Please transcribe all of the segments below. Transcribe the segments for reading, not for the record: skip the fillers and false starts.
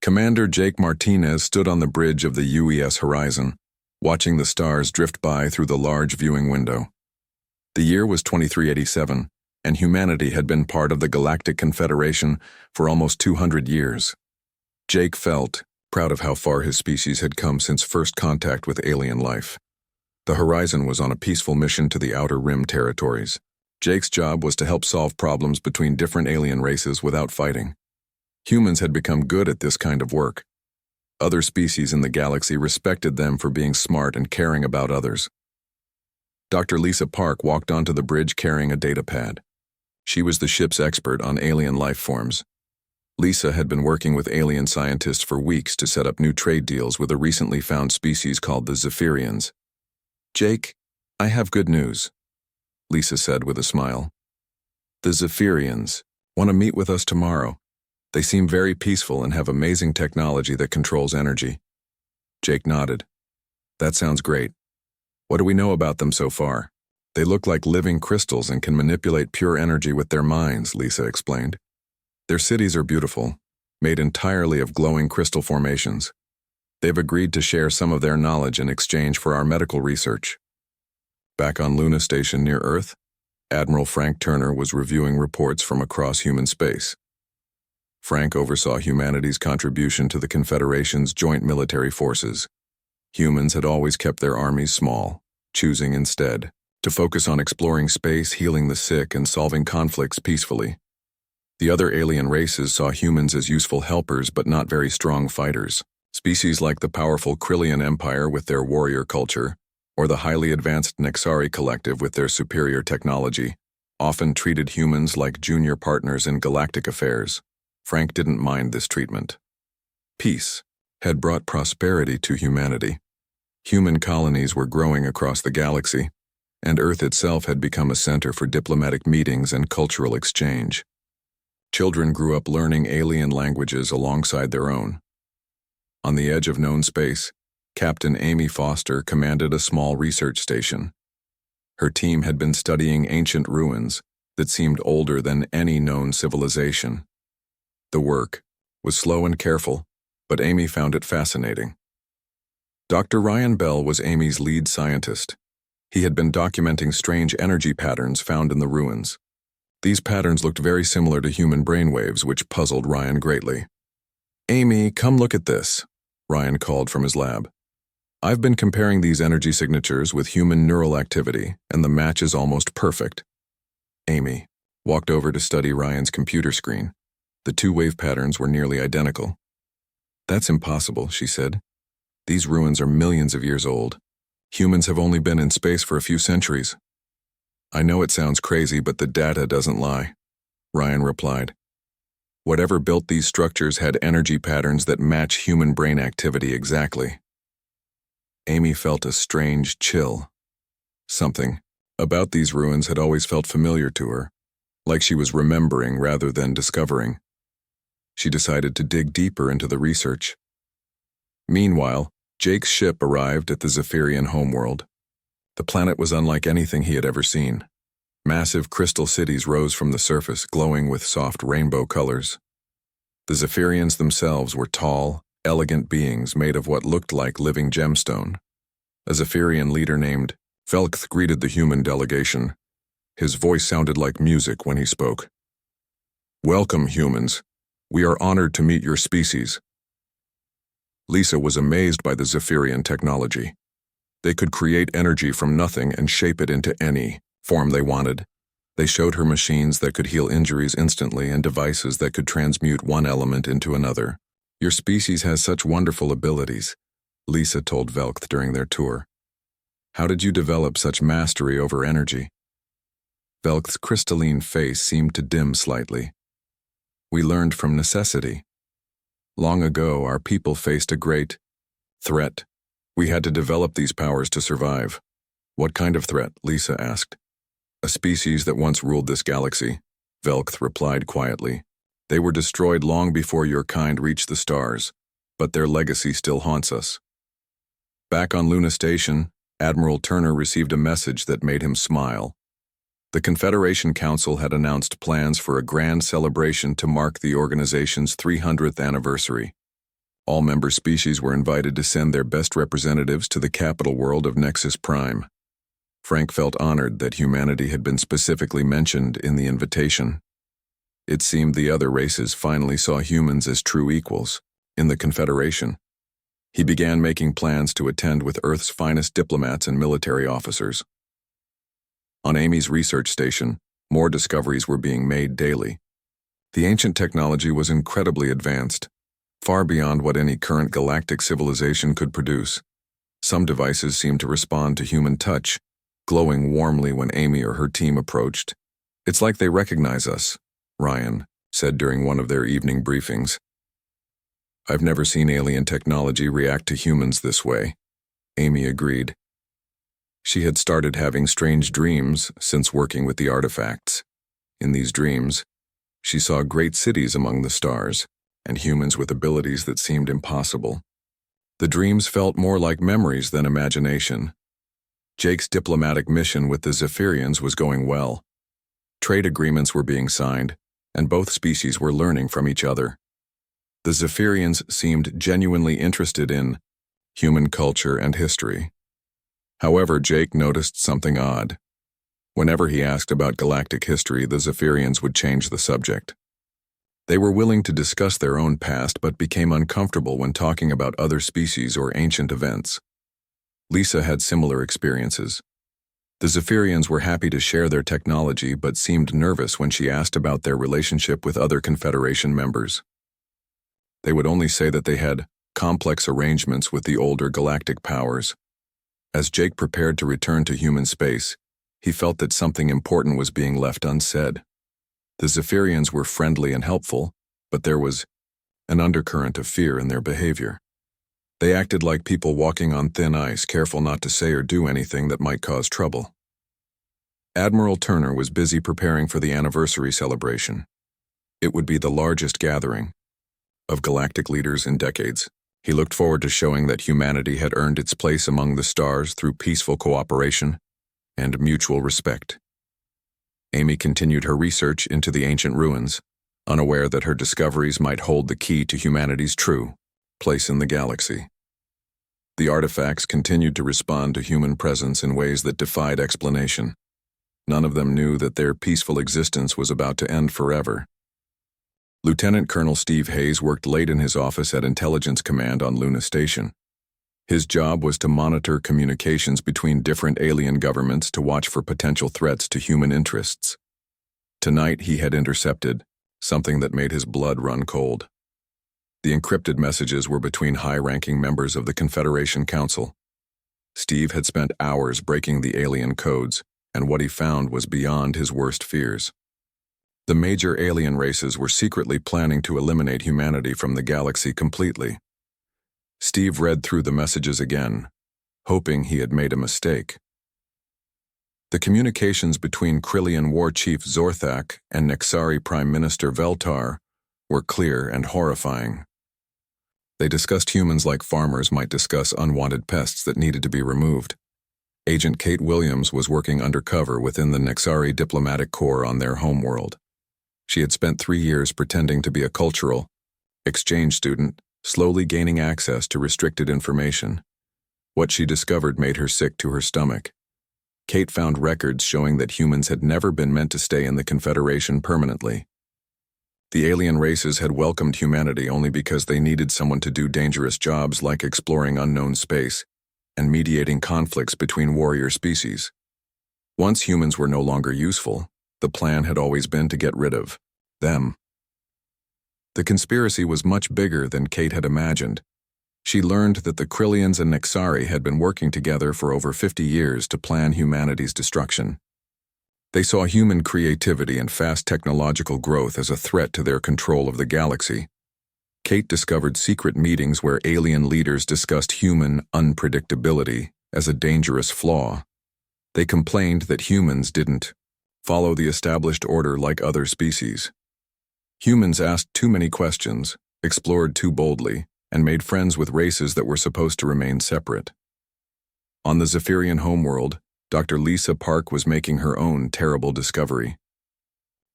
Commander Jake Martinez stood on the bridge of the UES horizon, watching the stars drift by through the large viewing window. The year was 2387, and humanity had been part of the Galactic Confederation for almost 200 years. Jake felt proud of how far his species had come since first contact with alien life. The Horizon was on a peaceful mission to the Outer Rim territories. Jake's job was to help solve problems between different alien races without fighting. Humans had become good at this kind of work. Other species in the galaxy respected them for being smart and caring about others. Dr. Lisa Park walked onto the bridge carrying a data pad. She was the ship's expert on alien life forms. Lisa had been working with alien scientists for weeks to set up new trade deals with a recently found species called the Zephyrians. "Jake, I have good news," Lisa said with a smile. "The Zephyrians want to meet with us tomorrow. They seem very peaceful and have amazing technology that controls energy." Jake nodded. "That sounds great. What do we know about them so far?" "They look like living crystals and can manipulate pure energy with their minds," Lisa explained. "Their cities are beautiful, made entirely of glowing crystal formations. They've agreed to share some of their knowledge in exchange for our medical research." Back on Luna Station near Earth, Admiral Frank Turner was reviewing reports from across human space. Frank oversaw humanity's contribution to the Confederation's joint military forces. Humans had always kept their armies small, choosing instead to focus on exploring space, healing the sick, and solving conflicts peacefully. The other alien races saw humans as useful helpers but not very strong fighters. Species like the powerful Krillian Empire with their warrior culture, or the highly advanced Nexari Collective with their superior technology, often treated humans like junior partners in galactic affairs. Frank didn't mind this treatment. Peace had brought prosperity to humanity. Human colonies were growing across the galaxy, and Earth itself had become a center for diplomatic meetings and cultural exchange. Children grew up learning alien languages alongside their own. On the edge of known space, Captain Amy Foster commanded a small research station. Her team had been studying ancient ruins that seemed older than any known civilization. The work was slow and careful, but Amy found it fascinating. Dr. Ryan Bell was Amy's lead scientist. He had been documenting strange energy patterns found in the ruins. These patterns looked very similar to human brainwaves, which puzzled Ryan greatly. "Amy, come look at this," Ryan called from his lab. "I've been comparing these energy signatures with human neural activity, and the match is almost perfect." Amy walked over to study Ryan's computer screen. The two wave patterns were nearly identical. "That's impossible," she said. "These ruins are millions of years old. Humans have only been in space for a few centuries." "I know it sounds crazy, but the data doesn't lie," Ryan replied. "Whatever built these structures had energy patterns that match human brain activity exactly." Amy felt a strange chill. Something about these ruins had always felt familiar to her, like she was remembering rather than discovering. She decided to dig deeper into the research. Meanwhile, Jake's ship arrived at the Zephyrian homeworld. The planet was unlike anything he had ever seen. Massive crystal cities rose from the surface, glowing with soft rainbow colors. The Zephyrians themselves were tall, elegant beings made of what looked like living gemstone. A Zephyrian leader named Velkth greeted the human delegation. His voice sounded like music when he spoke. "Welcome, humans. We are honored to meet your species." Lisa was amazed by the Zephyrian technology. They could create energy from nothing and shape it into any form they wanted. They showed her machines that could heal injuries instantly and devices that could transmute one element into another. "Your species has such wonderful abilities," Lisa told Velkth during their tour. "How did you develop such mastery over energy?" Velkth's crystalline face seemed to dim slightly. "We learned from necessity. Long ago, our people faced a great threat. We had to develop these powers to survive." "What kind of threat?" Lisa asked. "A species that once ruled this galaxy," Velkth replied quietly. "They were destroyed long before your kind reached the stars, but their legacy still haunts us." Back on Luna Station, Admiral Turner received a message that made him smile. The Confederation Council had announced plans for a grand celebration to mark the organization's 300th anniversary. All member species were invited to send their best representatives to the capital world of Nexus Prime. Frank felt honored that humanity had been specifically mentioned in the invitation. It seemed the other races finally saw humans as true equals in the Confederation. He began making plans to attend with Earth's finest diplomats and military officers. On Amy's research station, more discoveries were being made daily. The ancient technology was incredibly advanced, far beyond what any current galactic civilization could produce. Some devices seemed to respond to human touch, glowing warmly when Amy or her team approached. "It's like they recognize us," Ryan said during one of their evening briefings. "I've never seen alien technology react to humans this way," Amy agreed. She had started having strange dreams since working with the artifacts. In these dreams, she saw great cities among the stars, and humans with abilities that seemed impossible. The dreams felt more like memories than imagination. Jake's diplomatic mission with the Zephyrians was going well. Trade agreements were being signed, and both species were learning from each other. The Zephyrians seemed genuinely interested in human culture and history. However, Jake noticed something odd. Whenever he asked about galactic history, the Zephyrians would change the subject. They were willing to discuss their own past but became uncomfortable when talking about other species or ancient events. Lisa had similar experiences. The Zephyrians were happy to share their technology but seemed nervous when she asked about their relationship with other Confederation members. They would only say that they had complex arrangements with the older galactic powers. As Jake prepared to return to human space, he felt that something important was being left unsaid. The Zephyrians were friendly and helpful, but there was an undercurrent of fear in their behavior. They acted like people walking on thin ice, careful not to say or do anything that might cause trouble. Admiral Turner was busy preparing for the anniversary celebration. It would be the largest gathering of galactic leaders in decades. He looked forward to showing that humanity had earned its place among the stars through peaceful cooperation and mutual respect. Amy continued her research into the ancient ruins, unaware that her discoveries might hold the key to humanity's true place in the galaxy. The artifacts continued to respond to human presence in ways that defied explanation. None of them knew that their peaceful existence was about to end forever. Lieutenant Colonel Steve Hayes worked late in his office at Intelligence Command on Luna Station. His job was to monitor communications between different alien governments to watch for potential threats to human interests. Tonight he had intercepted something that made his blood run cold. The encrypted messages were between high-ranking members of the Confederation Council. Steve had spent hours breaking the alien codes, and what he found was beyond his worst fears. The major alien races were secretly planning to eliminate humanity from the galaxy completely. Steve read through the messages again, hoping he had made a mistake. The communications between Krillian War Chief Zorthak and Nexari Prime Minister Veltar were clear and horrifying. They discussed humans like farmers might discuss unwanted pests that needed to be removed. Agent Kate Williams was working undercover within the Nexari Diplomatic Corps on their homeworld. She had spent 3 years pretending to be a cultural exchange student, slowly gaining access to restricted information. What she discovered made her sick to her stomach. Kate found records showing that humans had never been meant to stay in the Confederation permanently. The alien races had welcomed humanity only because they needed someone to do dangerous jobs like exploring unknown space and mediating conflicts between warrior species. Once humans were no longer useful, the plan had always been to get rid of them. The conspiracy was much bigger than Kate had imagined. She learned that the Krillians and Nexari had been working together for over 50 years to plan humanity's destruction. They saw human creativity and fast technological growth as a threat to their control of the galaxy. Kate discovered secret meetings where alien leaders discussed human unpredictability as a dangerous flaw. They complained that humans didn't follow the established order like other species. Humans asked too many questions, explored too boldly, and made friends with races that were supposed to remain separate. On the Zephyrian homeworld, Dr. Lisa Park was making her own terrible discovery.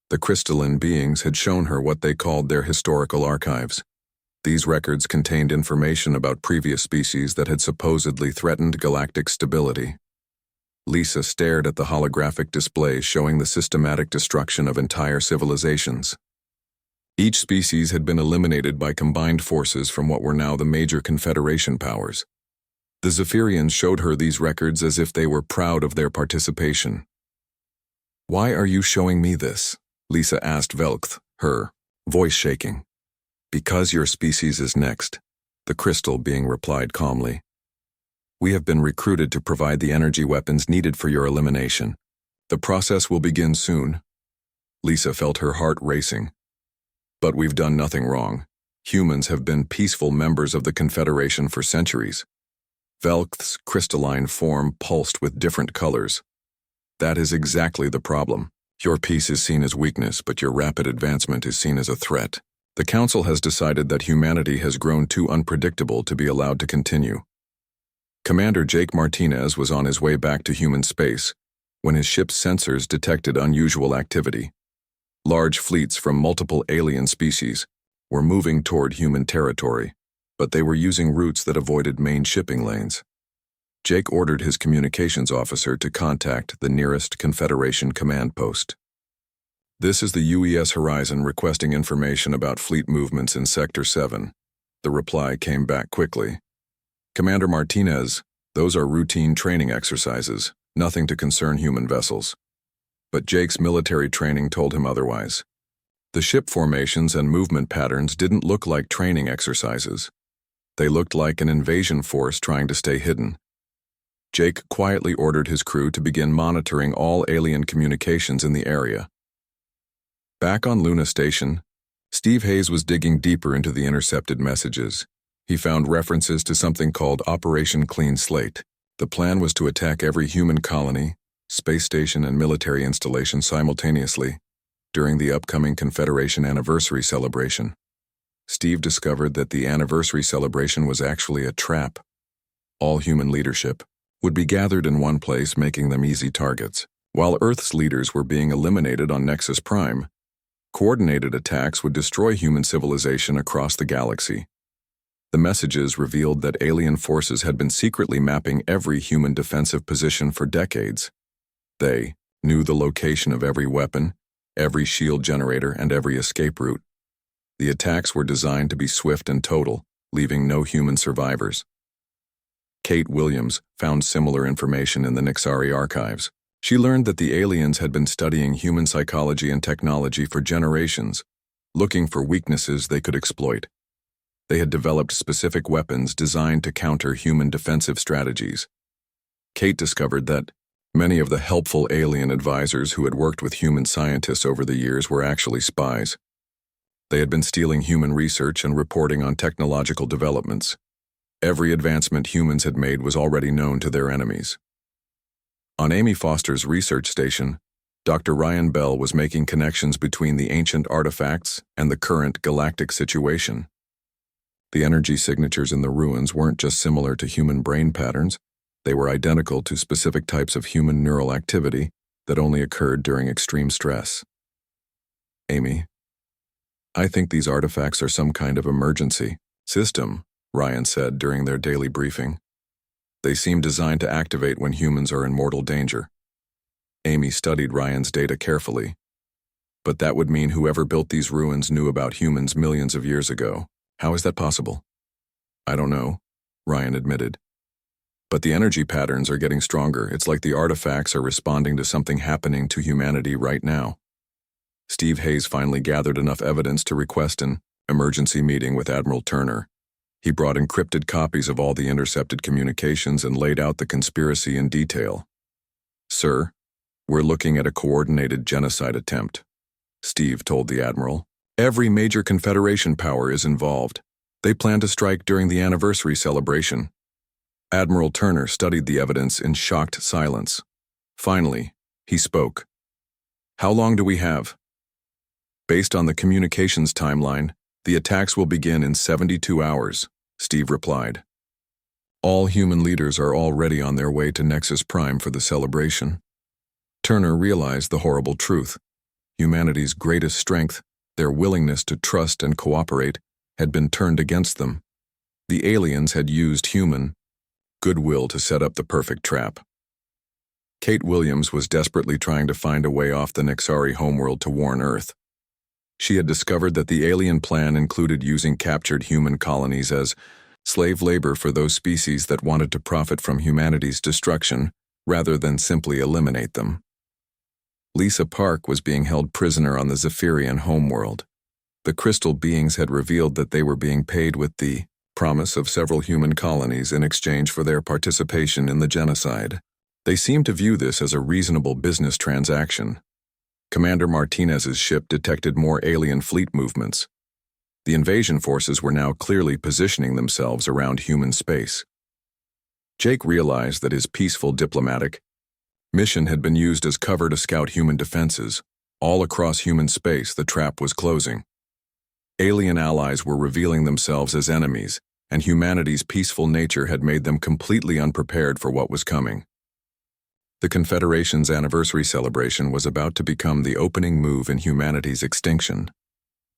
The crystalline beings had shown her what they called their historical archives. These records contained information about previous species that had supposedly threatened galactic stability. Lisa stared at the holographic display showing the systematic destruction of entire civilizations. Each species had been eliminated by combined forces from what were now the major Confederation powers. The Zephyrians showed her these records as if they were proud of their participation. "Why are you showing me this?" Lisa asked Velkth, her voice shaking. "Because your species is next," the crystal being replied calmly. "We have been recruited to provide the energy weapons needed for your elimination. The process will begin soon." Lisa felt her heart racing. "But we've done nothing wrong. Humans have been peaceful members of the Confederation for centuries." Velkth's crystalline form pulsed with different colors. "That is exactly the problem. Your peace is seen as weakness, but your rapid advancement is seen as a threat. The Council has decided that humanity has grown too unpredictable to be allowed to continue." Commander Jake Martinez was on his way back to human space when his ship's sensors detected unusual activity. Large fleets from multiple alien species were moving toward human territory, but they were using routes that avoided main shipping lanes. Jake ordered his communications officer to contact the nearest Confederation command post. "This is the UES Horizon requesting information about fleet movements in Sector 7. The reply came back quickly. "Commander Martinez, those are routine training exercises, nothing to concern human vessels." But Jake's military training told him otherwise. The ship formations and movement patterns didn't look like training exercises. They looked like an invasion force trying to stay hidden. Jake quietly ordered his crew to begin monitoring all alien communications in the area. Back on Luna Station, Steve Hayes was digging deeper into the intercepted messages. He found references to something called Operation Clean Slate. The plan was to attack every human colony, space station, and military installation simultaneously during the upcoming Confederation anniversary celebration. Steve discovered that the anniversary celebration was actually a trap. All human leadership would be gathered in one place, making them easy targets. While Earth's leaders were being eliminated on Nexus Prime, coordinated attacks would destroy human civilization across the galaxy. The messages revealed that alien forces had been secretly mapping every human defensive position for decades. They knew the location of every weapon, every shield generator, and every escape route. The attacks were designed to be swift and total, leaving no human survivors. Kate Williams found similar information in the Nixari archives. She learned that the aliens had been studying human psychology and technology for generations, looking for weaknesses they could exploit. They had developed specific weapons designed to counter human defensive strategies. Kate discovered that many of the helpful alien advisors who had worked with human scientists over the years were actually spies. They had been stealing human research and reporting on technological developments. Every advancement humans had made was already known to their enemies. On Amy Foster's research station, Dr. Ryan Bell was making connections between the ancient artifacts and the current galactic situation. The energy signatures in the ruins weren't just similar to human brain patterns, they were identical to specific types of human neural activity that only occurred during extreme stress. "Amy, I think these artifacts are some kind of emergency system," Ryan said during their daily briefing. "They seem designed to activate when humans are in mortal danger." Amy studied Ryan's data carefully. "But that would mean whoever built these ruins knew about humans millions of years ago. How is that possible?" "I don't know," Ryan admitted. "But the energy patterns are getting stronger. It's like the artifacts are responding to something happening to humanity right now." Steve Hayes finally gathered enough evidence to request an emergency meeting with Admiral Turner. He brought encrypted copies of all the intercepted communications and laid out the conspiracy in detail. "Sir, we're looking at a coordinated genocide attempt," Steve told the Admiral. "Every major Confederation power is involved. They plan to strike during the anniversary celebration." Admiral Turner studied the evidence in shocked silence. Finally, he spoke. "How long do we have?" "Based on the communications timeline, the attacks will begin in 72 hours, Steve replied. "All human leaders are already on their way to Nexus Prime for the celebration." Turner realized the horrible truth. Humanity's greatest strength, their willingness to trust and cooperate, had been turned against them. The aliens had used human goodwill to set up the perfect trap. Kate Williams was desperately trying to find a way off the Nexari homeworld to warn Earth. She had discovered that the alien plan included using captured human colonies as slave labor for those species that wanted to profit from humanity's destruction rather than simply eliminate them. Lisa Park was being held prisoner on the Zephyrian homeworld. The crystal beings had revealed that they were being paid with the promise of several human colonies in exchange for their participation in the genocide. They seemed to view this as a reasonable business transaction. Commander Martinez's ship detected more alien fleet movements. The invasion forces were now clearly positioning themselves around human space. Jake realized that his peaceful diplomatic mission had been used as cover to scout human defenses. All across human space, the trap was closing. Alien allies were revealing themselves as enemies, and humanity's peaceful nature had made them completely unprepared for what was coming. The Confederation's anniversary celebration was about to become the opening move in humanity's extinction.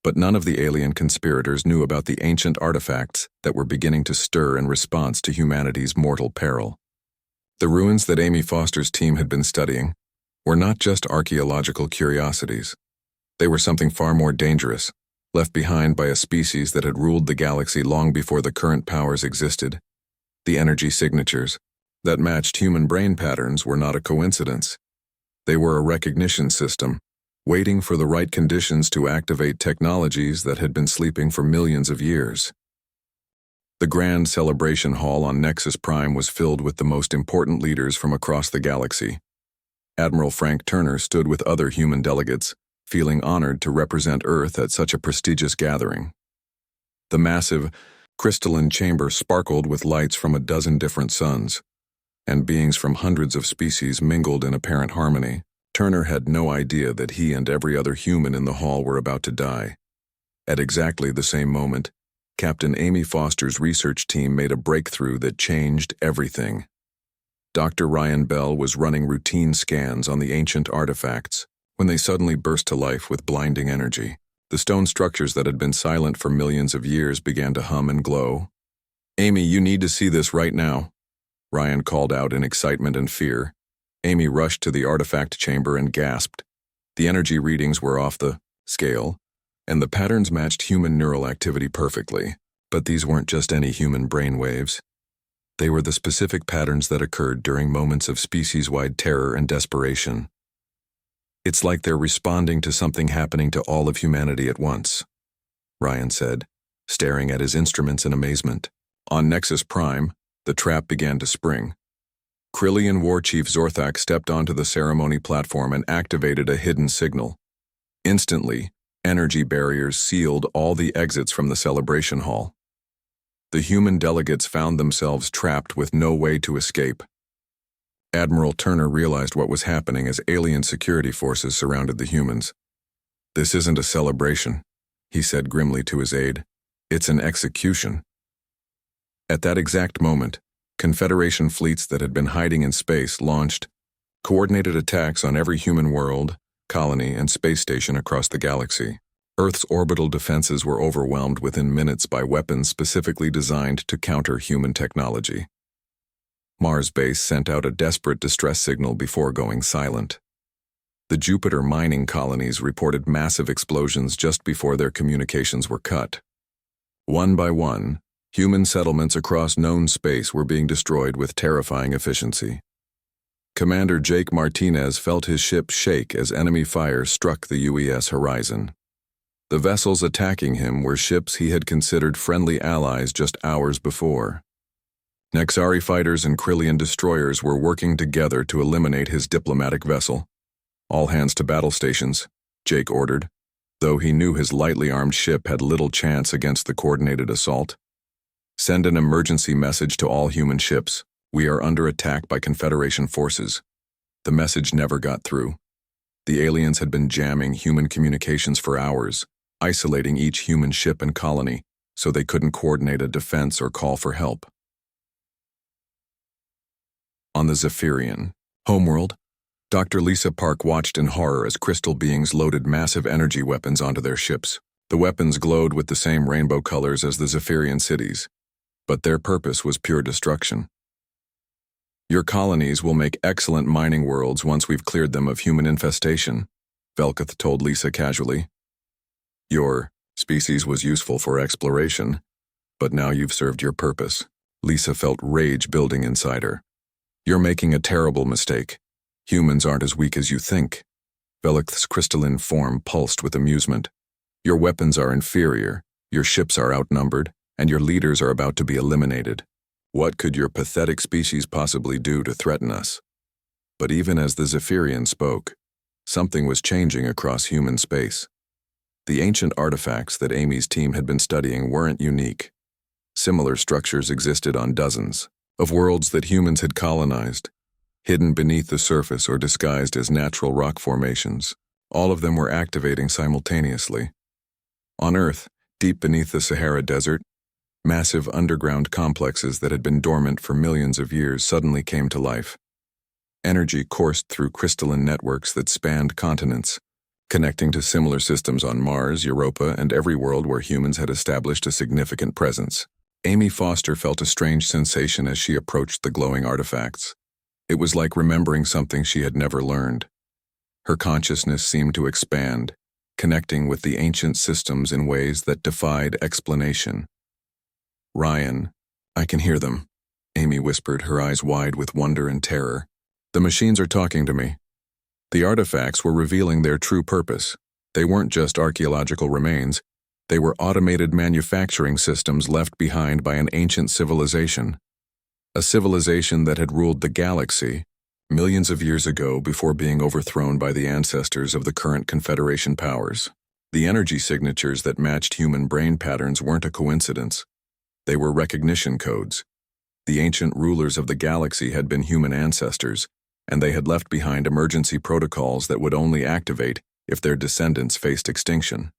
But none of the alien conspirators knew about the ancient artifacts that were beginning to stir in response to humanity's mortal peril. The ruins that Amy Foster's team had been studying were not just archaeological curiosities. They were something far more dangerous, left behind by a species that had ruled the galaxy long before the current powers existed. The energy signatures that matched human brain patterns were not a coincidence. They were a recognition system, waiting for the right conditions to activate technologies that had been sleeping for millions of years. The grand celebration hall on Nexus Prime was filled with the most important leaders from across the galaxy. Admiral Frank Turner stood with other human delegates, feeling honored to represent Earth at such a prestigious gathering. The massive, crystalline chamber sparkled with lights from a dozen different suns, and beings from hundreds of species mingled in apparent harmony. Turner had no idea that he and every other human in the hall were about to die. At exactly the same moment, Captain Amy Foster's research team made a breakthrough that changed everything. Dr. Ryan Bell was running routine scans on the ancient artifacts when they suddenly burst to life with blinding energy. The stone structures that had been silent for millions of years began to hum and glow. "Amy, you need to see this right now," Ryan called out in excitement and fear. Amy rushed to the artifact chamber and gasped. The energy readings were off the scale, and the patterns matched human neural activity perfectly. But these weren't just any human brain waves. They were the specific patterns that occurred during moments of species-wide terror and desperation. "It's like they're responding to something happening to all of humanity at once," Ryan said, staring at his instruments in amazement. On Nexus Prime, the trap began to spring. Krillian War Chief Zorthak stepped onto the ceremony platform and activated a hidden signal. Instantly, energy barriers sealed all the exits from the celebration hall. The human delegates found themselves trapped with no way to escape. Admiral Turner realized what was happening as alien security forces surrounded the humans. "This isn't a celebration," he said grimly to his aide. "It's an execution." At that exact moment, Confederation fleets that had been hiding in space launched coordinated attacks on every human world, colony, and space station across the galaxy. Earth's orbital defenses were overwhelmed within minutes by weapons specifically designed to counter human technology. Mars base sent out a desperate distress signal before going silent. The Jupiter mining colonies reported massive explosions just before their communications were cut. One by one, human settlements across known space were being destroyed with terrifying efficiency. Commander Jake Martinez felt his ship shake as enemy fire struck the UES horizon. The vessels attacking him were ships he had considered friendly allies just hours before. Nexari fighters and Krillian destroyers were working together to eliminate his diplomatic vessel. "All hands to battle stations," Jake ordered, though he knew his lightly armed ship had little chance against the coordinated assault. "Send an emergency message to all human ships. We are under attack by Confederation forces." The message never got through. The aliens had been jamming human communications for hours, isolating each human ship and colony, so they couldn't coordinate a defense or call for help. On the Zephyrian homeworld, Dr. Lisa Park watched in horror as crystal beings loaded massive energy weapons onto their ships. The weapons glowed with the same rainbow colors as the Zephyrian cities, but their purpose was pure destruction. Your colonies will make excellent mining worlds once we've cleared them of human infestation, Velkath told Lisa casually. Your species was useful for exploration, but now you've served your purpose. Lisa felt rage building inside her. You're making a terrible mistake. Humans aren't as weak as you think. Velkath's crystalline form pulsed with amusement. Your weapons are inferior, your ships are outnumbered, and your leaders are about to be eliminated. What could your pathetic species possibly do to threaten us? But even as the Zephyrian spoke, something was changing across human space. The ancient artifacts that Amy's team had been studying weren't unique. Similar structures existed on dozens of worlds that humans had colonized, hidden beneath the surface or disguised as natural rock formations. All of them were activating simultaneously. On Earth, deep beneath the Sahara Desert, massive underground complexes that had been dormant for millions of years suddenly came to life. Energy coursed through crystalline networks that spanned continents, connecting to similar systems on Mars, Europa, and every world where humans had established a significant presence. Amy Foster felt a strange sensation as she approached the glowing artifacts. It was like remembering something she had never learned. Her consciousness seemed to expand, connecting with the ancient systems in ways that defied explanation. Ryan, I can hear them, Amy whispered, her eyes wide with wonder and terror. The machines are talking to me. The artifacts were revealing their true purpose. They weren't just archaeological remains. They were automated manufacturing systems left behind by an ancient civilization. A civilization that had ruled the galaxy millions of years ago before being overthrown by the ancestors of the current Confederation powers. The energy signatures that matched human brain patterns weren't a coincidence. They were recognition codes. The ancient rulers of the galaxy had been human ancestors, and they had left behind emergency protocols that would only activate if their descendants faced extinction.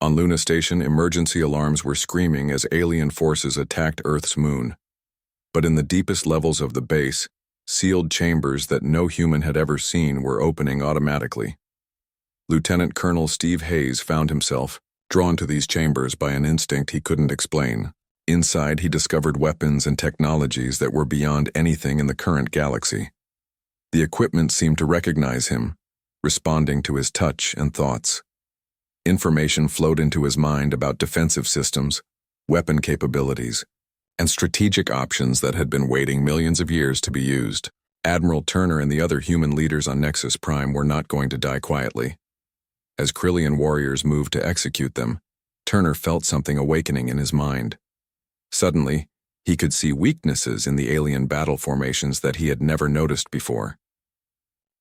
On Luna Station, emergency alarms were screaming as alien forces attacked Earth's moon. But in the deepest levels of the base, sealed chambers that no human had ever seen were opening automatically. Lieutenant Colonel Steve Hayes found himself drawn to these chambers by an instinct he couldn't explain. Inside, he discovered weapons and technologies that were beyond anything in the current galaxy. The equipment seemed to recognize him, responding to his touch and thoughts. Information flowed into his mind about defensive systems, weapon capabilities, and strategic options that had been waiting millions of years to be used. Admiral Turner and the other human leaders on Nexus Prime were not going to die quietly. As Krillian warriors moved to execute them, Turner felt something awakening in his mind. Suddenly, he could see weaknesses in the alien battle formations that he had never noticed before.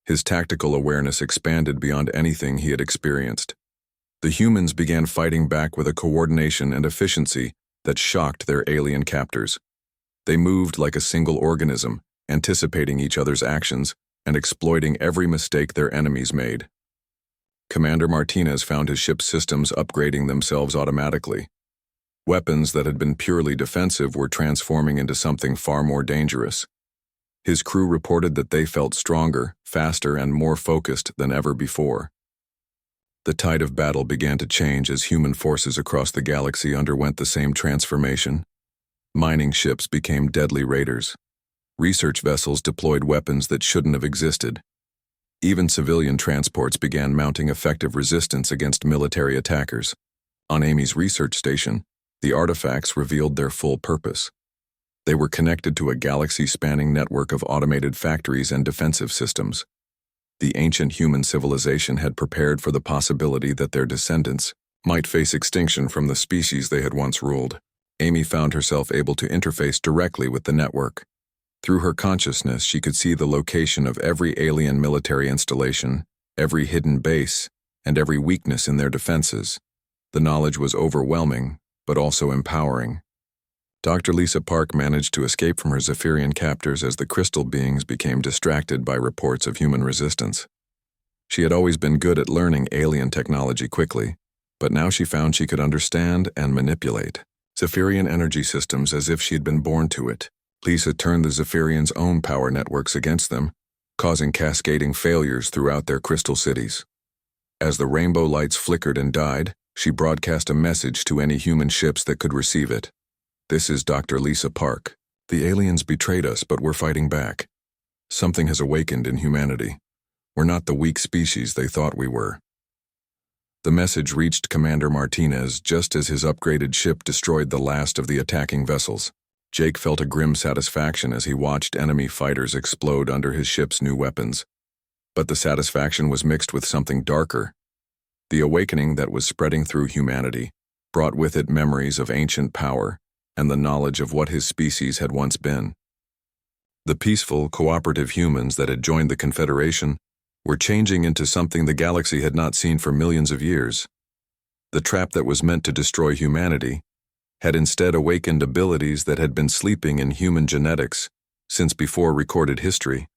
His tactical awareness expanded beyond anything he had experienced. The humans began fighting back with a coordination and efficiency that shocked their alien captors. They moved like a single organism, anticipating each other's actions and exploiting every mistake their enemies made. Commander Martinez found his ship's systems upgrading themselves automatically. Weapons that had been purely defensive were transforming into something far more dangerous. His crew reported that they felt stronger, faster, and more focused than ever before. The tide of battle began to change as human forces across the galaxy underwent the same transformation. Mining ships became deadly raiders. Research vessels deployed weapons that shouldn't have existed. Even civilian transports began mounting effective resistance against military attackers. On Amy's research station, the artifacts revealed their full purpose. They were connected to a galaxy-spanning network of automated factories and defensive systems. The ancient human civilization had prepared for the possibility that their descendants might face extinction from the species they had once ruled. Amy found herself able to interface directly with the network. Through her consciousness, she could see the location of every alien military installation, every hidden base, and every weakness in their defenses. The knowledge was overwhelming, but also empowering. Dr. Lisa Park managed to escape from her Zephyrian captors as the crystal beings became distracted by reports of human resistance. She had always been good at learning alien technology quickly, but now she found she could understand and manipulate Zephyrian energy systems as if she had been born to it. Lisa turned the Zephyrians' own power networks against them, causing cascading failures throughout their crystal cities. As the rainbow lights flickered and died, She broadcast a message to any human ships that could receive it. "This is Dr. Lisa Park. The aliens betrayed us, but we're fighting back. Something has awakened in humanity. We're not the weak species they thought we were." The message reached Commander Martinez just as his upgraded ship destroyed the last of the attacking vessels. Jake felt a grim satisfaction as he watched enemy fighters explode under his ship's new weapons. But the satisfaction was mixed with something darker. The awakening that was spreading through humanity brought with it memories of ancient power and the knowledge of what his species had once been. The peaceful, cooperative humans that had joined the Confederation were changing into something the galaxy had not seen for millions of years. The trap that was meant to destroy humanity had instead awakened abilities that had been sleeping in human genetics since before recorded history.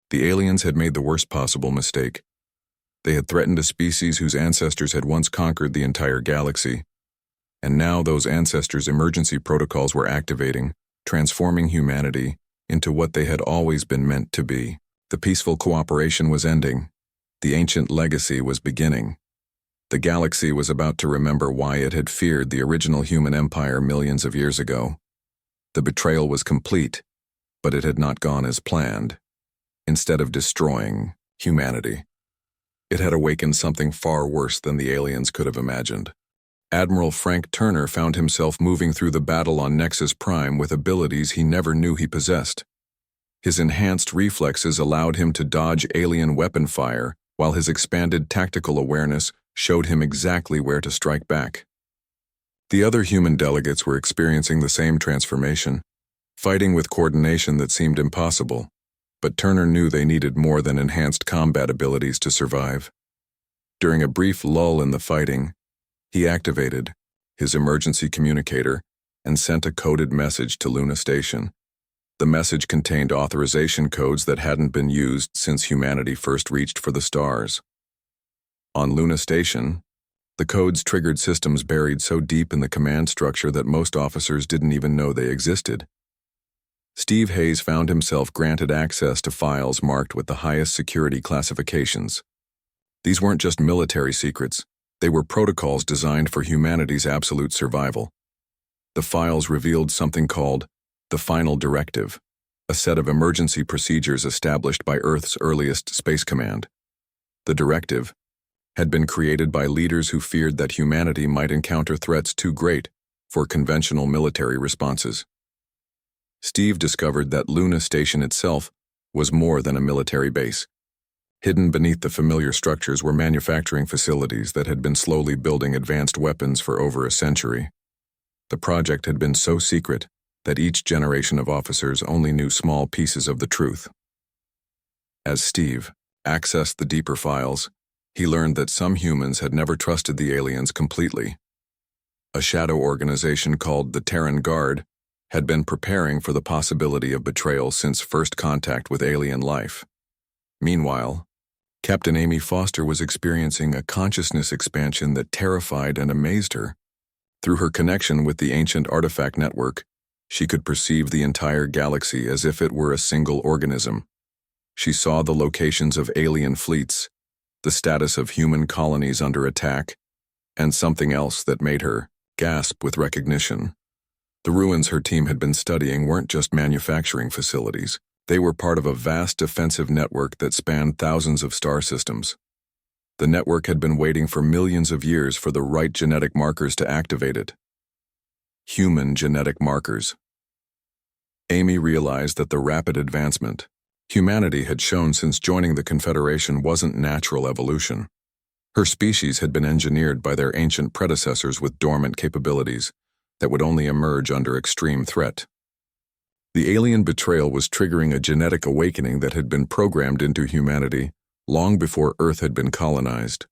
The aliens had made the worst possible mistake. They had threatened a species whose ancestors had once conquered the entire galaxy, and now those ancestors' emergency protocols were activating, transforming humanity into what they had always been meant to be. The peaceful cooperation was ending. The ancient legacy was beginning. The galaxy was about to remember why it had feared the original human empire millions of years ago. The betrayal was complete, but it had not gone as planned. Instead of destroying humanity, it had awakened something far worse than the aliens could have imagined. Admiral Frank Turner found himself moving through the battle on Nexus Prime with abilities he never knew he possessed. His enhanced reflexes allowed him to dodge alien weapon fire, while his expanded tactical awareness showed him exactly where to strike back. The other human delegates were experiencing the same transformation, fighting with coordination that seemed impossible, but Turner knew they needed more than enhanced combat abilities to survive. During a brief lull in the fighting, he activated his emergency communicator and sent a coded message to Luna Station. The message contained authorization codes that hadn't been used since humanity first reached for the stars. On Luna Station, the codes triggered systems buried so deep in the command structure that most officers didn't even know they existed. Steve Hayes found himself granted access to files marked with the highest security classifications. These weren't just military secrets, they were protocols designed for humanity's absolute survival. The files revealed something called the Final Directive, a set of emergency procedures established by Earth's earliest space command. The directive had been created by leaders who feared that humanity might encounter threats too great for conventional military responses. Steve discovered that Luna Station itself was more than a military base. Hidden beneath the familiar structures were manufacturing facilities that had been slowly building advanced weapons for over a century. The project had been so secret that each generation of officers only knew small pieces of the truth. As Steve accessed the deeper files, he learned that some humans had never trusted the aliens completely. A shadow organization called the Terran Guard had been preparing for the possibility of betrayal since first contact with alien life. Meanwhile, Captain Amy Foster was experiencing a consciousness expansion that terrified and amazed her. Through her connection with the ancient artifact network, she could perceive the entire galaxy as if it were a single organism. She saw the locations of alien fleets, the status of human colonies under attack, and something else that made her gasp with recognition. The ruins her team had been studying weren't just manufacturing facilities. They were part of a vast defensive network that spanned thousands of star systems. The network had been waiting for millions of years for the right genetic markers to activate it. Human genetic markers. Amy realized that the rapid advancement humanity had shown since joining the Confederation wasn't natural evolution. Her species had been engineered by their ancient predecessors with dormant capabilities that would only emerge under extreme threat. The alien betrayal was triggering a genetic awakening that had been programmed into humanity long before Earth had been colonized.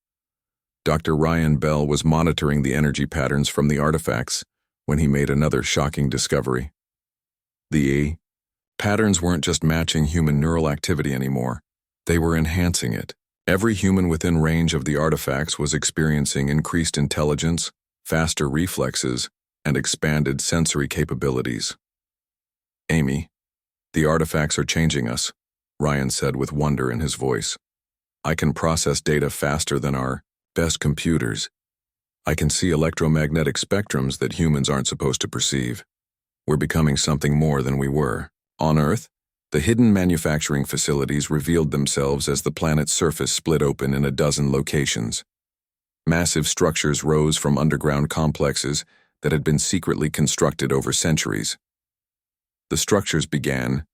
Dr. Ryan Bell was monitoring the energy patterns from the artifacts when he made another shocking discovery. The patterns weren't just matching human neural activity anymore, they were enhancing it. Every human within range of the artifacts was experiencing increased intelligence, faster reflexes, and expanded sensory capabilities. "Amy, the artifacts are changing us," Ryan said with wonder in his voice. "I can process data faster than our best computers. I can see electromagnetic spectrums that humans aren't supposed to perceive. We're becoming something more than we were. On Earth, the hidden manufacturing facilities revealed themselves as the planet's surface split open in a dozen locations. Massive structures rose from underground complexes that had been secretly constructed over centuries. The structures began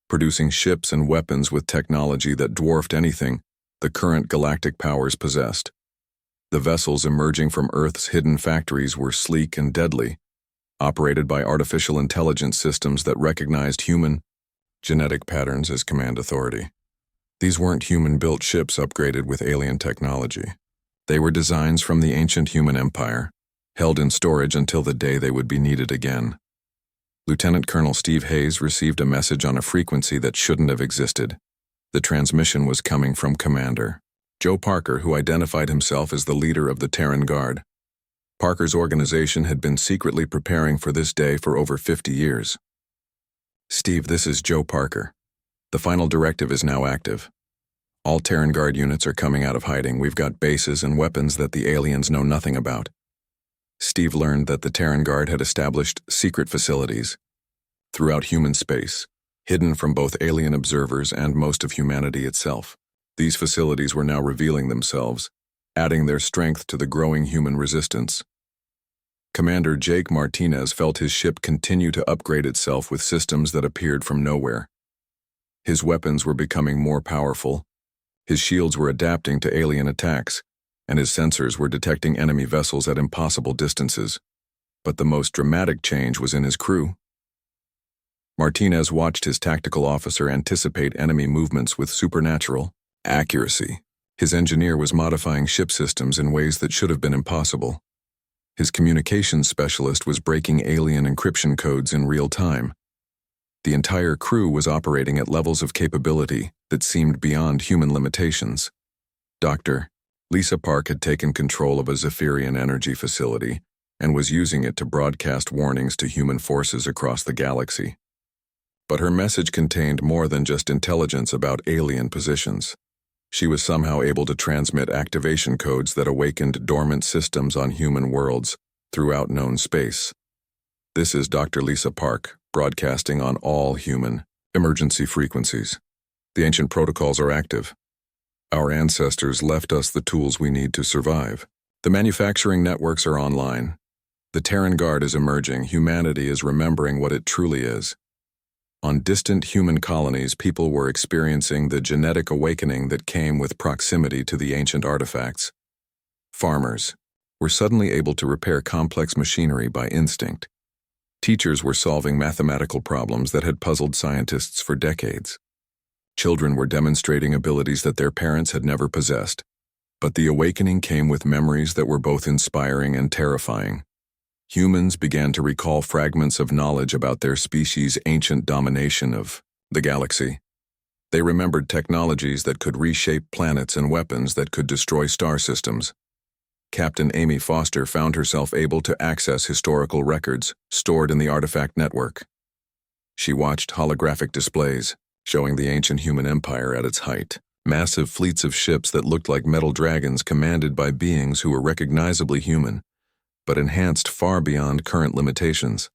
producing ships and weapons with technology that dwarfed anything the current galactic powers possessed. The vessels emerging from Earth's hidden factories were sleek and deadly, operated by artificial intelligence systems that recognized human genetic patterns as command authority. These weren't human-built ships upgraded with alien technology. They were designs from the ancient human empire, held in storage until the day they would be needed again. Lieutenant Colonel Steve Hayes received a message on a frequency that shouldn't have existed. The transmission was coming from Commander Joe Parker, who identified himself as the leader of the Terran Guard. Parker's organization had been secretly preparing for this day for over 50 years. Steve, this is Joe Parker. The final directive is now active. All Terran Guard units are coming out of hiding. We've got bases and weapons that the aliens know nothing about. Steve learned that the Terran Guard had established secret facilities throughout human space, hidden from both alien observers and most of humanity itself. These facilities were now revealing themselves, adding their strength to the growing human resistance. Commander Jake Martinez felt his ship continue to upgrade itself with systems that appeared from nowhere. His weapons were becoming more powerful, his shields were adapting to alien attacks, and his sensors were detecting enemy vessels at impossible distances. But the most dramatic change was in his crew. Martinez watched his tactical officer anticipate enemy movements with supernatural accuracy. His engineer was modifying ship systems in ways that should have been impossible. His communications specialist was breaking alien encryption codes in real time. The entire crew was operating at levels of capability that seemed beyond human limitations. Dr. Lisa Park had taken control of a Zephyrian energy facility and was using it to broadcast warnings to human forces across the galaxy. But her message contained more than just intelligence about alien positions. She was somehow able to transmit activation codes that awakened dormant systems on human worlds throughout known space. This is Dr. Lisa Park, broadcasting on all human emergency frequencies. The ancient protocols are active. Our ancestors left us the tools we need to survive. The manufacturing networks are online. The Terran Guard is emerging. Humanity is remembering what it truly is. On distant human colonies, people were experiencing the genetic awakening that came with proximity to the ancient artifacts. Farmers were suddenly able to repair complex machinery by instinct. Teachers were solving mathematical problems that had puzzled scientists for decades. Children were demonstrating abilities that their parents had never possessed. But the awakening came with memories that were both inspiring and terrifying. Humans began to recall fragments of knowledge about their species' ancient domination of the galaxy. They remembered technologies that could reshape planets and weapons that could destroy star systems. Captain Amy Foster found herself able to access historical records stored in the artifact network. She watched holographic displays showing the ancient human empire at its height. Massive fleets of ships that looked like metal dragons commanded by beings who were recognizably human, but enhanced far beyond current limitations.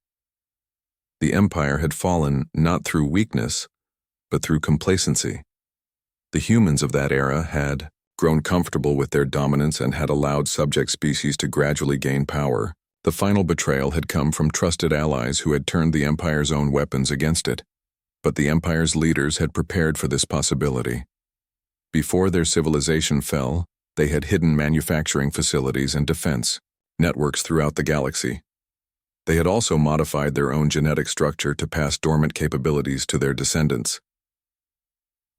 The empire had fallen not through weakness, but through complacency. The humans of that era had grown comfortable with their dominance and had allowed subject species to gradually gain power. The final betrayal had come from trusted allies who had turned the empire's own weapons against it. But the empire's leaders had prepared for this possibility. Before their civilization fell, they had hidden manufacturing facilities and defense networks throughout the galaxy. They had also modified their own genetic structure to pass dormant capabilities to their descendants.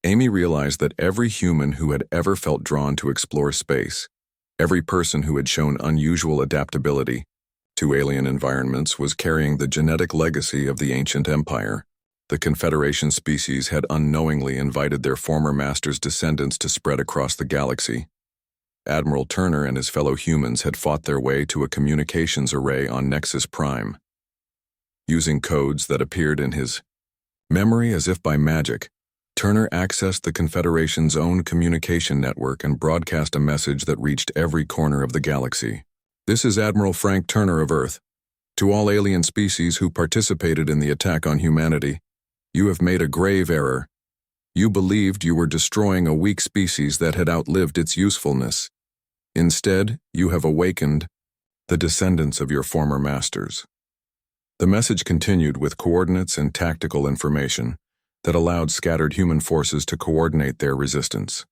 Amy realized that every human who had ever felt drawn to explore space, every person who had shown unusual adaptability to alien environments was carrying the genetic legacy of the ancient empire. The Confederation species had unknowingly invited their former masters' descendants to spread across the galaxy. Admiral Turner and his fellow humans had fought their way to a communications array on Nexus Prime. Using codes that appeared in his memory as if by magic, Turner accessed the Confederation's own communication network and broadcast a message that reached every corner of the galaxy. This is Admiral Frank Turner of Earth. To all alien species who participated in the attack on humanity, you have made a grave error. You believed you were destroying a weak species that had outlived its usefulness. Instead, you have awakened the descendants of your former masters. The message continued with coordinates and tactical information that allowed scattered human forces to coordinate their resistance.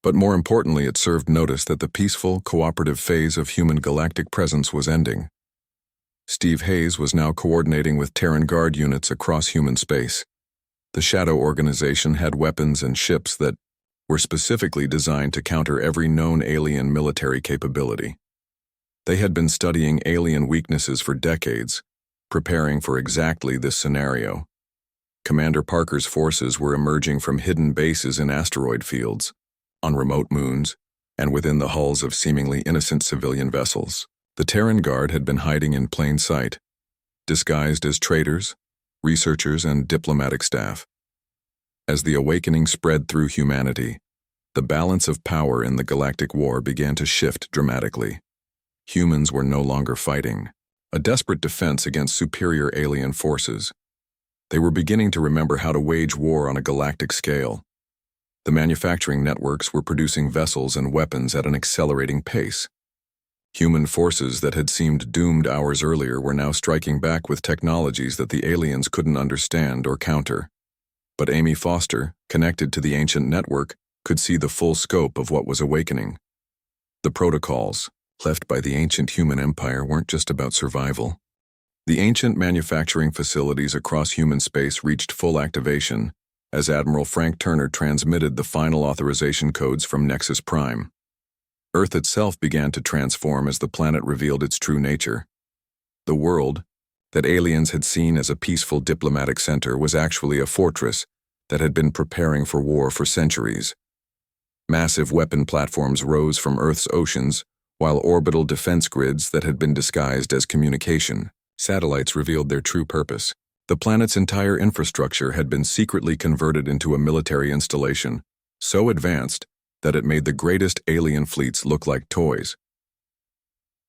But more importantly, it served notice that the peaceful, cooperative phase of human galactic presence was ending. Steve Hayes was now coordinating with Terran Guard units across human space. The Shadow Organization had weapons and ships that were specifically designed to counter every known alien military capability. They had been studying alien weaknesses for decades, preparing for exactly this scenario. Commander Parker's forces were emerging from hidden bases in asteroid fields, on remote moons, and within the hulls of seemingly innocent civilian vessels. The Terran Guard had been hiding in plain sight, disguised as traders, researchers, and diplomatic staff. As the awakening spread through humanity, the balance of power in the Galactic War began to shift dramatically. Humans were no longer fighting a desperate defense against superior alien forces. They were beginning to remember how to wage war on a galactic scale. The manufacturing networks were producing vessels and weapons at an accelerating pace. Human forces that had seemed doomed hours earlier were now striking back with technologies that the aliens couldn't understand or counter. But Amy Foster, connected to the ancient network, could see the full scope of what was awakening. The protocols left by the ancient human empire weren't just about survival. The ancient manufacturing facilities across human space reached full activation as Admiral Frank Turner transmitted the final authorization codes from Nexus Prime. Earth itself began to transform as the planet revealed its true nature. The world, that aliens had seen as a peaceful diplomatic center, was actually a fortress that had been preparing for war for centuries. Massive weapon platforms rose from Earth's oceans, while orbital defense grids that had been disguised as communication satellites revealed their true purpose. The planet's entire infrastructure had been secretly converted into a military installation, so advanced that it made the greatest alien fleets look like toys.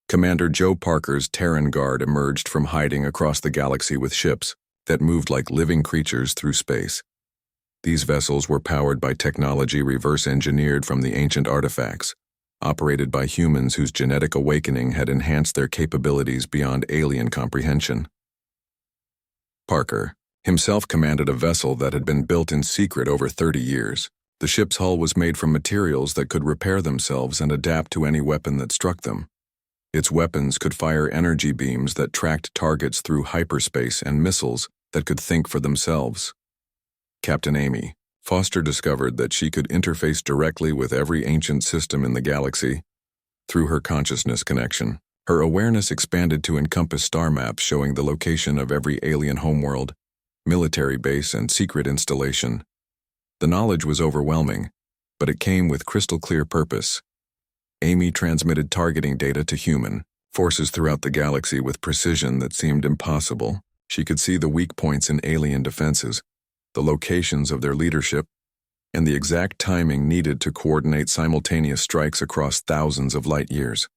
Commander Joe Parker's Terran Guard emerged from hiding across the galaxy with ships that moved like living creatures through space. These vessels were powered by technology reverse-engineered from the ancient artifacts, operated by humans whose genetic awakening had enhanced their capabilities beyond alien comprehension. Parker himself commanded a vessel that had been built in secret over 30 years. The ship's hull was made from materials that could repair themselves and adapt to any weapon that struck them. Its weapons could fire energy beams that tracked targets through hyperspace and missiles that could think for themselves. Captain Amy Foster discovered that she could interface directly with every ancient system in the galaxy through her consciousness connection. Her awareness expanded to encompass star maps showing the location of every alien homeworld, military base, and secret installation. The knowledge was overwhelming, but it came with crystal-clear purpose. Amy transmitted targeting data to human forces throughout the galaxy with precision that seemed impossible. She could see the weak points in alien defenses, the locations of their leadership, and the exact timing needed to coordinate simultaneous strikes across thousands of light years.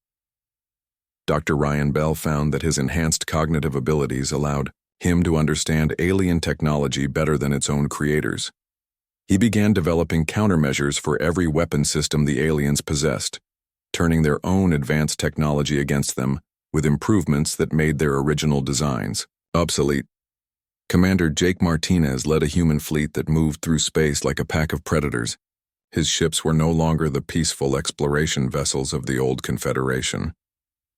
Dr. Ryan Bell found that his enhanced cognitive abilities allowed him to understand alien technology better than its own creators. He began developing countermeasures for every weapon system the aliens possessed, turning their own advanced technology against them with improvements that made their original designs obsolete. Commander Jake Martinez led a human fleet that moved through space like a pack of predators. His ships were no longer the peaceful exploration vessels of the old Confederation.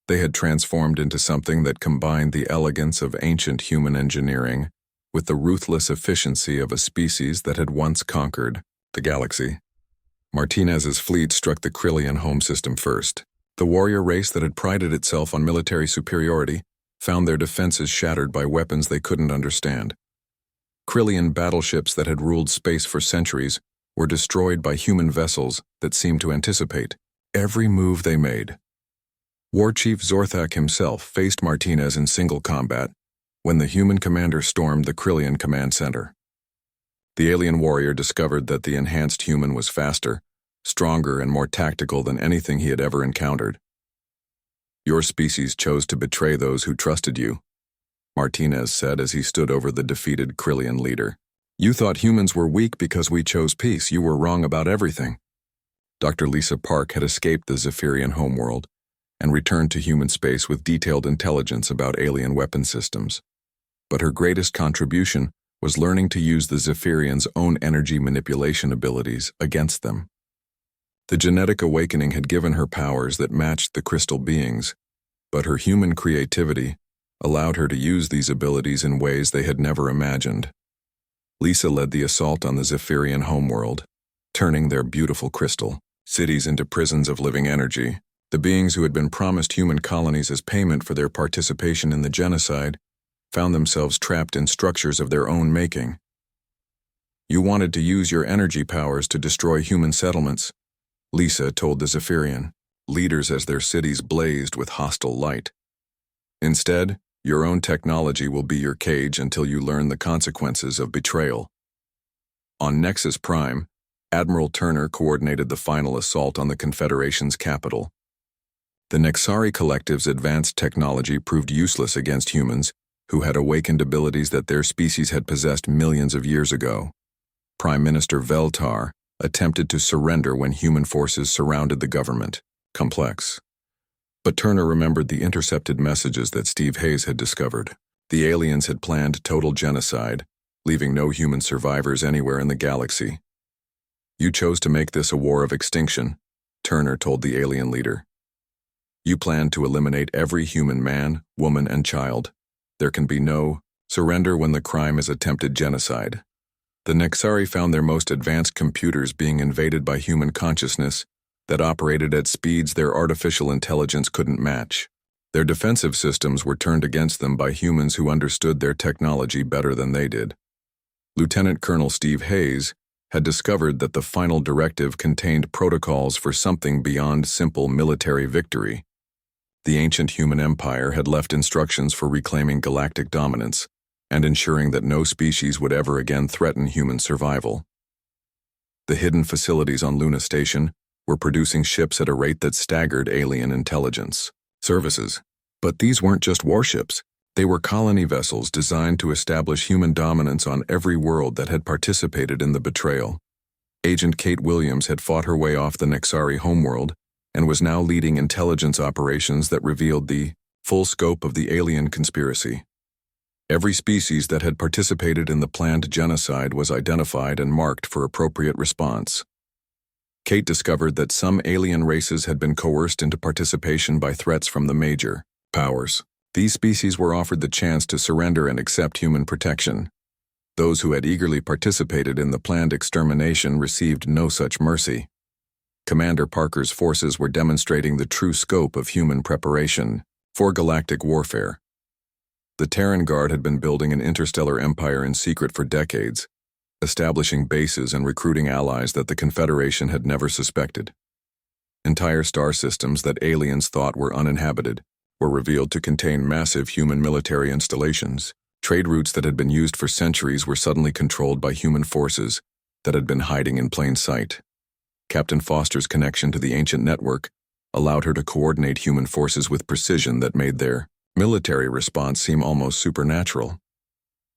They had transformed into something that combined the elegance of ancient human engineering with the ruthless efficiency of a species that had once conquered the galaxy. Martinez's fleet struck the Krillian home system first. The warrior race that had prided itself on military superiority found their defenses shattered by weapons they couldn't understand. Krillian battleships that had ruled space for centuries were destroyed by human vessels that seemed to anticipate every move they made. War Chief Zorthak himself faced Martinez in single combat when the human commander stormed the Krillian command center. The alien warrior discovered that the enhanced human was faster, stronger, and more tactical than anything he had ever encountered. Your species chose to betray those who trusted you, Martinez said as he stood over the defeated Krillian leader. You thought humans were weak because we chose peace. You were wrong about everything. Dr. Lisa Park had escaped the Zephyrian homeworld and returned to human space with detailed intelligence about alien weapon systems. But her greatest contribution was learning to use the Zephyrians' own energy manipulation abilities against them. The genetic awakening had given her powers that matched the crystal beings, but her human creativity allowed her to use these abilities in ways they had never imagined. Lisa led the assault on the Zephyrian homeworld, turning their beautiful crystal cities into prisons of living energy. The beings who had been promised human colonies as payment for their participation in the genocide found themselves trapped in structures of their own making. You wanted to use your energy powers to destroy human settlements, Lisa told the Zephyrian leaders as their cities blazed with hostile light. Instead, your own technology will be your cage until you learn the consequences of betrayal. On Nexus Prime, Admiral Turner coordinated the final assault on the Confederation's capital. The Nexari Collective's advanced technology proved useless against humans who had awakened abilities that their species had possessed millions of years ago. Prime Minister Veltar attempted to surrender when human forces surrounded the government. Complex. But Turner remembered the intercepted messages that Steve Hayes had discovered. The aliens had planned total genocide, leaving no human survivors anywhere in the galaxy. You chose to make this a war of extinction, Turner told the alien leader. You planned to eliminate every human man, woman, and child. There can be no surrender when the crime is attempted genocide. The Nexari found their most advanced computers being invaded by human consciousness that operated at speeds their artificial intelligence couldn't match. Their defensive systems were turned against them by humans who understood their technology better than they did. Lieutenant Colonel Steve Hayes had discovered that the final directive contained protocols for something beyond simple military victory. The ancient human empire had left instructions for reclaiming galactic dominance and ensuring that no species would ever again threaten human survival. The hidden facilities on Luna Station were producing ships at a rate that staggered alien intelligence services. But these weren't just warships. They were colony vessels designed to establish human dominance on every world that had participated in the betrayal. Agent Kate Williams had fought her way off the Nexari homeworld and was now leading intelligence operations that revealed the full scope of the alien conspiracy. Every species that had participated in the planned genocide was identified and marked for appropriate response. Kate discovered that some alien races had been coerced into participation by threats from the major powers. These species were offered the chance to surrender and accept human protection. Those who had eagerly participated in the planned extermination received no such mercy. Commander Parker's forces were demonstrating the true scope of human preparation for galactic warfare. The Terran Guard had been building an interstellar empire in secret for decades, establishing bases and recruiting allies that the Confederation had never suspected. Entire star systems that aliens thought were uninhabited were revealed to contain massive human military installations. Trade routes that had been used for centuries were suddenly controlled by human forces that had been hiding in plain sight. Captain Foster's connection to the ancient network allowed her to coordinate human forces with precision that made their military response seem almost supernatural.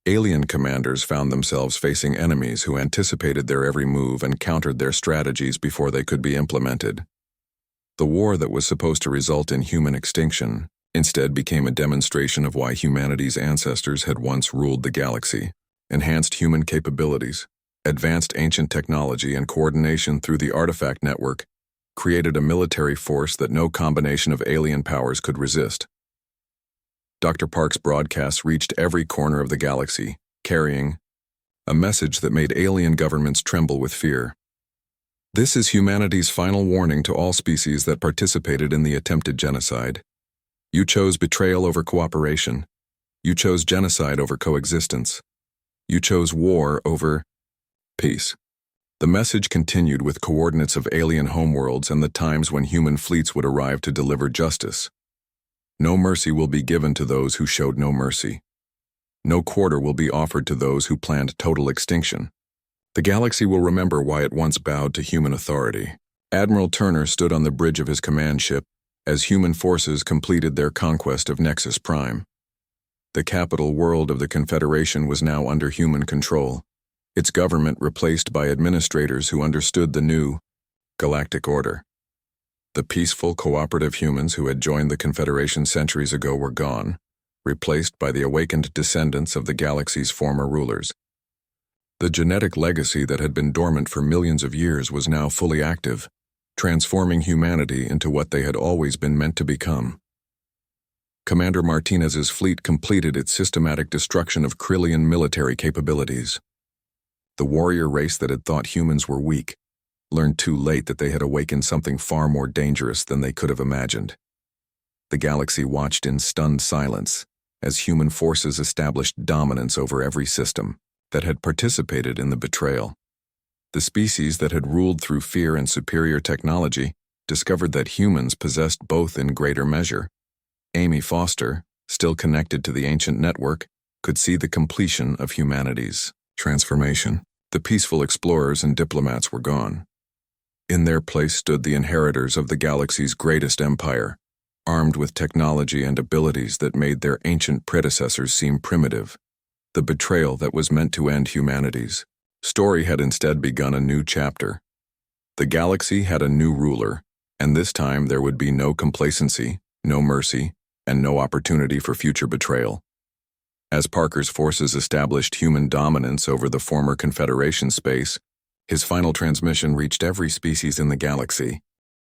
Alien commanders found themselves facing enemies who anticipated their every move and countered their strategies before they could be implemented. The war that was supposed to result in human extinction instead became a demonstration of why humanity's ancestors had once ruled the galaxy. Enhanced human capabilities, advanced ancient technology, and coordination through the artifact network created a military force that no combination of alien powers could resist. Dr. Park's broadcasts reached every corner of the galaxy, carrying a message that made alien governments tremble with fear. This is humanity's final warning to all species that participated in the attempted genocide. You chose betrayal over cooperation. You chose genocide over coexistence. You chose war over peace. The message continued with coordinates of alien homeworlds and the times when human fleets would arrive to deliver justice. No mercy will be given to those who showed no mercy. No quarter will be offered to those who planned total extinction. The galaxy will remember why it once bowed to human authority. Admiral Turner stood on the bridge of his command ship as human forces completed their conquest of Nexus Prime. The capital world of the Confederation was now under human control, its government replaced by administrators who understood the new Galactic Order. The peaceful, cooperative humans who had joined the Confederation centuries ago were gone, replaced by the awakened descendants of the galaxy's former rulers. The genetic legacy that had been dormant for millions of years was now fully active, transforming humanity into what they had always been meant to become. Commander Martinez's fleet completed its systematic destruction of Krillian military capabilities. The warrior race that had thought humans were weak learned too late that they had awakened something far more dangerous than they could have imagined. The galaxy watched in stunned silence as human forces established dominance over every system that had participated in the betrayal. The species that had ruled through fear and superior technology discovered that humans possessed both in greater measure. Amy Foster, still connected to the ancient network, could see the completion of humanity's transformation. The peaceful explorers and diplomats were gone. In their place stood the inheritors of the galaxy's greatest empire, armed with technology and abilities that made their ancient predecessors seem primitive. The betrayal that was meant to end humanity's story had instead begun a new chapter. The galaxy had a new ruler, and this time there would be no complacency, no mercy, and no opportunity for future betrayal. As Parker's forces established human dominance over the former Confederation space, his final transmission reached every species in the galaxy.